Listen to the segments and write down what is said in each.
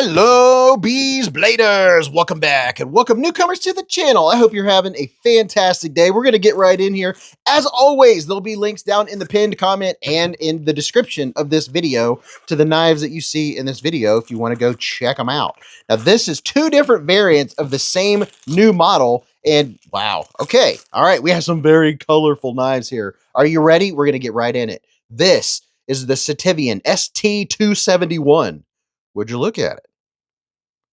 Hello, Beez Bladers. Welcome back and welcome newcomers to the channel. I hope you're having a fantastic day. We're going to get right in here. As always, there'll be links down in the pinned comment and in the description of this video to the knives that you see in this video if you want to go check them out. Now, this is two different variants of the same new model. And wow, okay. All right, we have some very colorful knives here. Are you ready? We're going to get right in it. This is the Sativian ST271. Would you look at it?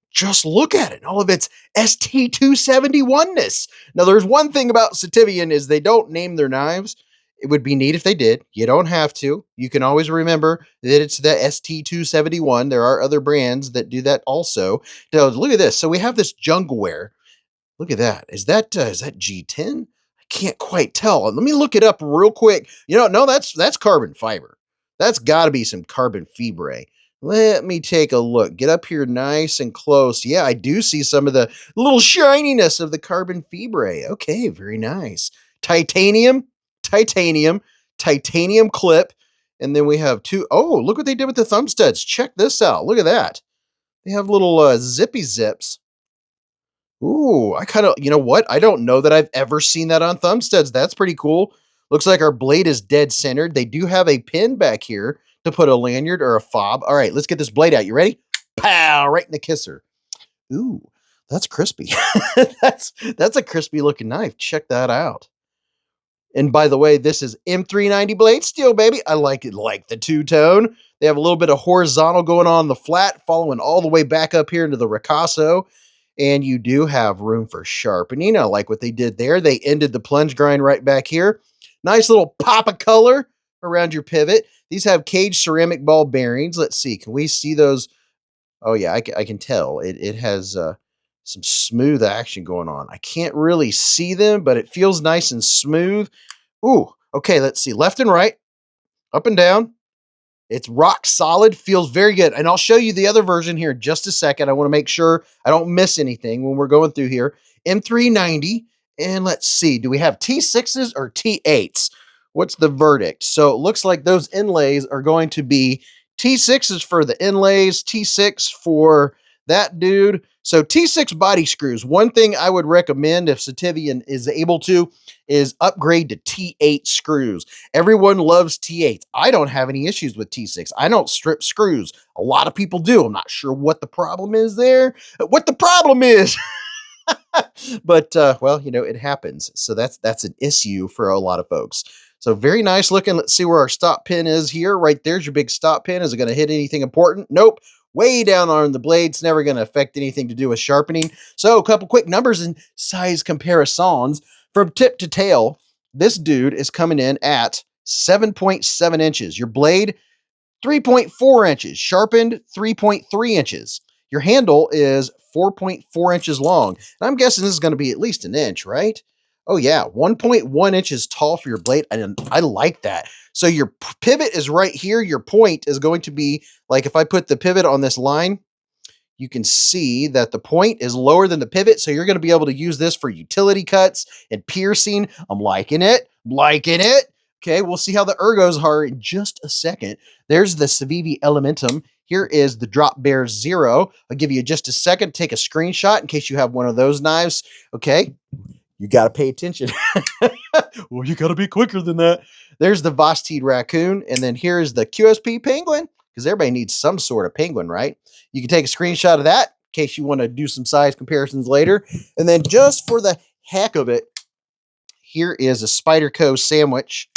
Just look at it, all of its ST271-ness. Now, there's one thing about Sativian is they don't name their knives. It would be neat if they did. You don't have to. You can always remember that it's the ST271. There are other brands that do that also. Now, look at this. So we have this jungleware. Look at that. Is that G10? I can't quite tell. Let me look it up real quick. No, that's carbon fiber. That's got to be some carbon fibre. Let me take a look. Get up here nice and close. Yeah, I do see some of the little shininess of the carbon fibre. Okay, very nice. Titanium, titanium clip. And then we have two. Oh, look what they did with the thumb studs. Check this out. Look at that. They have little zippy zips. Ooh, I kind of, you know what? I don't know that I've ever seen that on thumb studs. That's pretty cool. Looks like our blade is dead centered. They do have a pin back here to put a lanyard or a fob. All right, let's get this blade out. You ready? Pow, right in the kisser. Ooh, that's crispy. that's a crispy looking knife. Check that out. And by the way, this is M390 blade steel, baby. I like it like the two-tone. They have a little bit of horizontal going on the flat, following all the way back up here into the ricasso. And you do have room for sharpening. I like what they did there. They ended the plunge grind right back here. Nice little pop of color around your pivot. These have cage ceramic ball bearings. Let's see. Can we see those? Oh, yeah, I can tell. It has some smooth action going on. I can't really see them, but it feels nice and smooth. Ooh, okay, let's see. Left and right, up and down. It's rock solid, feels very good. And I'll show you the other version here in just a second. I want to make sure I don't miss anything when we're going through here. M390, and let's see, do we have T6s or T8s? What's the verdict? So it looks like those inlays are going to be T6s for the inlays, T6 for that dude. So T6 body screws. One thing I would recommend if Sativian is able to is upgrade to T8 screws. Everyone loves T8s. I don't have any issues with T6. I don't strip screws. A lot of people do. I'm not sure what the problem is there. What the problem is. But well, it happens. So that's an issue for a lot of folks. So very nice looking. Let's see where our stop pin is here. Right there's your big stop pin. Is it going to hit anything important? Nope. Way down on the blade. It's never going to affect anything to do with sharpening. So a couple quick numbers and size comparisons. From tip to tail, this dude is coming in at 7.7 inches. Your blade, 3.4 inches. Sharpened, 3.3 inches. Your handle is 4.4 inches long. And I'm guessing this is going to be at least an inch, right? Oh, yeah, 1.1 inches tall for your blade. And I like that. So your pivot is right here. Your point is going to be, like if I put the pivot on this line, you can see that the point is lower than the pivot. So you're going to be able to use this for utility cuts and piercing. I'm liking it. Okay, we'll see how the ergos are in just a second. There's the Civivi Elementum. Here is the Drop Bear Zero. I'll give you just a second to take a screenshot in case you have one of those knives. Okay, you got to pay attention. Well, you got to be quicker than that. There's the Vosteed Raccoon. And then here's the QSP Penguin, because everybody needs some sort of penguin, right? You can take a screenshot of that in case you want to do some size comparisons later. And then just for the heck of it, here is a Spyderco sandwich.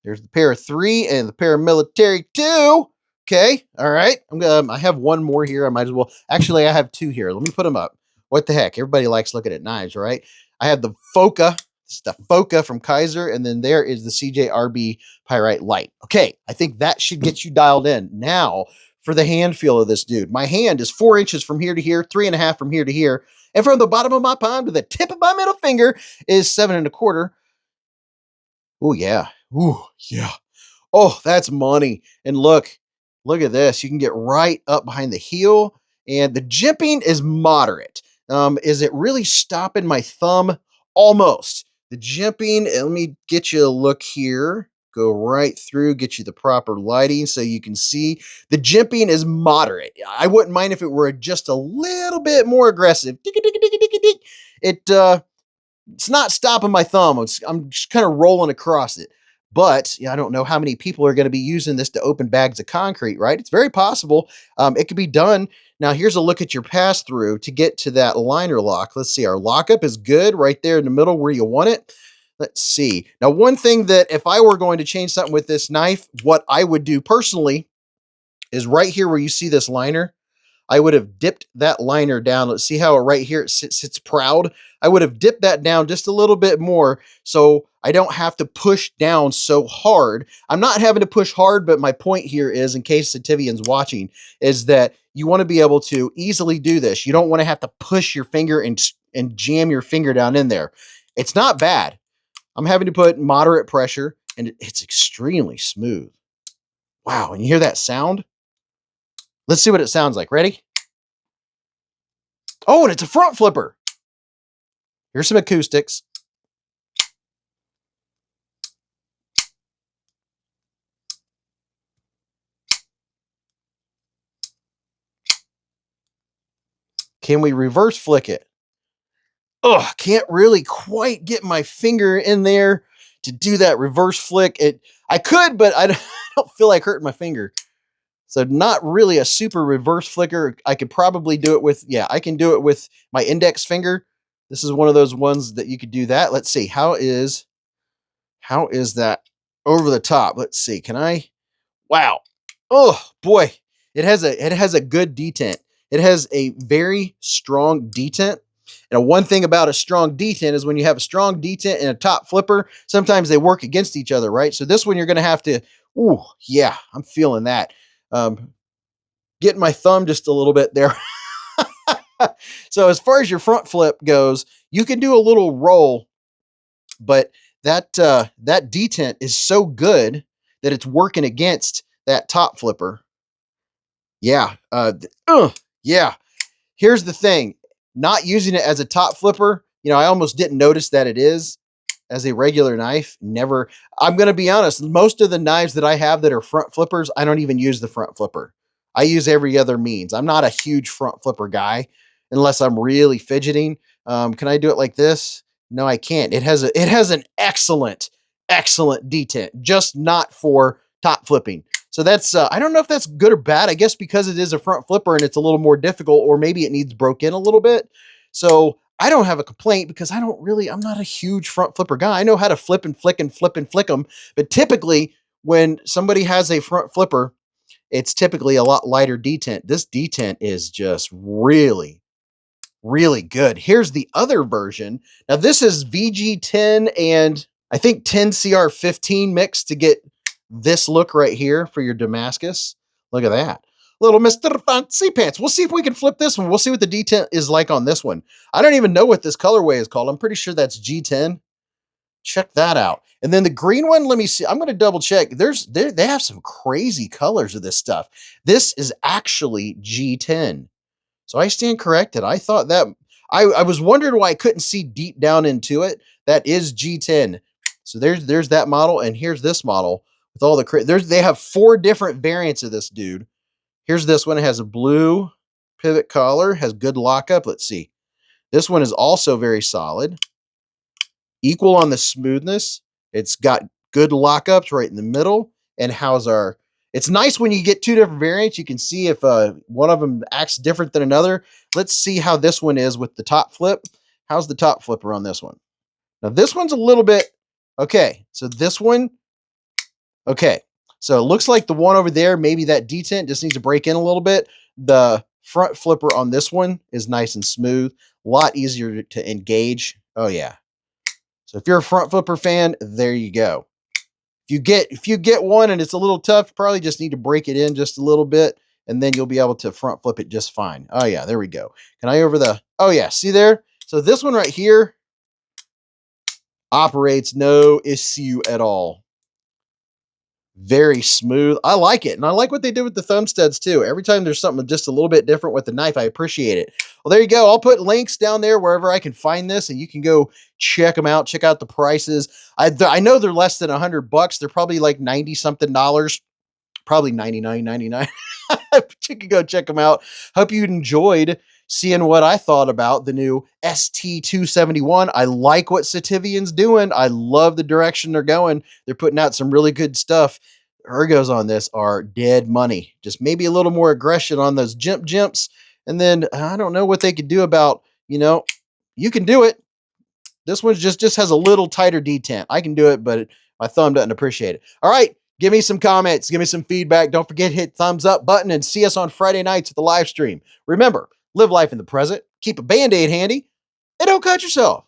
There's the pair of 3 and the paramilitary 2. Okay, all right. I have one more here. I might as well. Actually, I have 2 here. Let me put them up. What the heck? Everybody likes looking at knives, right? I have the Foca. It's the Foca from Kaiser, and then there is the CJRB Pyrite Light. Okay, I think that should get you dialed in. Now, for the hand feel of this dude. My hand is 4 inches from here to here, 3.5 from here to here, and from the bottom of my palm to the tip of my middle finger is 7.25. Oh, yeah. Ooh, yeah. Oh, that's money. And look at this. You can get right up behind the heel, and the jimping is moderate. Is it really stopping my thumb? Almost. The jimping, let me get you a look here. go right through, get you the proper lighting so you can see. The jimping is moderate. I wouldn't mind if it were just a little bit more aggressive. It it's not stopping my thumb. I'm just kind of rolling across it. But I don't know how many people are going to be using this to open bags of concrete, right? It's very possible. It could be done. Now, here's a look at your pass through to get to that liner lock. Let's see. Our lockup is good right there in the middle where you want it. Let's see. Now, one thing that if I were going to change something with this knife, what I would do personally is right here where you see this liner. I would have dipped that liner down. Let's see how right here it sits proud. I would have dipped that down just a little bit more so I don't have to push down so hard. I'm not having to push hard, but my point here is, in case Sativian's watching, is that you want to be able to easily do this. You don't want to have to push your finger and jam your finger down in there. It's not bad. I'm having to put moderate pressure, and it's extremely smooth. Wow, and you hear that sound? Let's see what it sounds like. Ready? Oh, and it's a front flipper. Here's some acoustics. Can we reverse flick it? Oh, can't really quite get my finger in there to do that reverse flick. I could, but I don't feel like hurting my finger. So not really a super reverse flicker. I could probably do it with, yeah, I can do it with my index finger. This is one of those ones that you could do that. Let's see. How is that over the top? Let's see. Can I? Wow. Oh boy. It has a good detent. It has a very strong detent. And one thing about a strong detent is when you have a strong detent and a top flipper, sometimes they work against each other, right? So this one you're going to have to, ooh, yeah, I'm feeling that. Getting my thumb just a little bit there. So as far as your front flip goes, you can do a little roll, but that detent is so good that it's working against that top flipper. Yeah. Yeah. Here's the thing. Not using it as a top flipper, I almost didn't notice that it is as a regular knife. Never. I'm going to be honest. Most of the knives that I have that are front flippers, I don't even use the front flipper. I use every other means. I'm not a huge front flipper guy unless I'm really fidgeting. Can I do it like this? No, I can't. It has an excellent detent, just not for top flipping. So that's I don't know if that's good or bad. I guess because it is a front flipper and it's a little more difficult, or maybe it needs broke in a little bit. So I don't have a complaint because I'm not a huge front flipper guy. I know how to flip and flick and flip and flick them. But typically when somebody has a front flipper, it's typically a lot lighter detent. This detent is just really, really good. Here's the other version. Now this is VG10 and I think 10CR15 mixed to get this look right here for your Damascus. Look at that. Little Mr. Fancy Pants. We'll see if we can flip this one. We'll see what the detent is like on this one. I don't even know what this colorway is called. I'm pretty sure that's G10. Check that out. And then the green one, let me see. I'm going to double check. They have some crazy colors of this stuff. This is actually G10. So I stand corrected. I thought that I was wondering why I couldn't see deep down into it. That is G10. So there's that model, and here's this model with all they have 4 different variants of this dude. Here's this one. It has a blue pivot collar, has good lockup. Let's see. This one is also very solid. Equal on the smoothness. It's got good lockups right in the middle. And it's nice when you get 2 different variants. You can see if one of them acts different than another. Let's see how this one is with the top flip. How's the top flipper on this one? Now this one's a little bit, okay. So this one, okay. So it looks like the one over there, maybe that detent just needs to break in a little bit. The front flipper on this one is nice and smooth. A lot easier to engage. Oh yeah. So if you're a front flipper fan, there you go. If you get one and it's a little tough, you probably just need to break it in just a little bit, and then you'll be able to front flip it just fine. Oh yeah, there we go. Can I oh yeah, see there? So this one right here operates no issue at all. Very smooth. I like it. And I like what they did with the thumb studs too. Every time there's something just a little bit different with the knife, I appreciate it. Well, there you go. I'll put links down there wherever I can find this, and you can go check them out. Check out the prices. I know they're less than $100. They're probably like 90 something dollars, probably 99.99. But you can go check them out. Hope you enjoyed seeing what I thought about the new ST271. I like what Sativian's doing. I love the direction they're going. They're putting out some really good stuff. Ergos on this are dead money. Just maybe a little more aggression on those jimps. And then I don't know what they could do about, you can do it. This one just has a little tighter detent. I can do it, but my thumb doesn't appreciate it. All right, give me some comments, give me some feedback. Don't forget to hit thumbs up button and see us on Friday nights at the live stream. Remember, live life in the present, keep a Band-Aid handy, and don't cut yourself.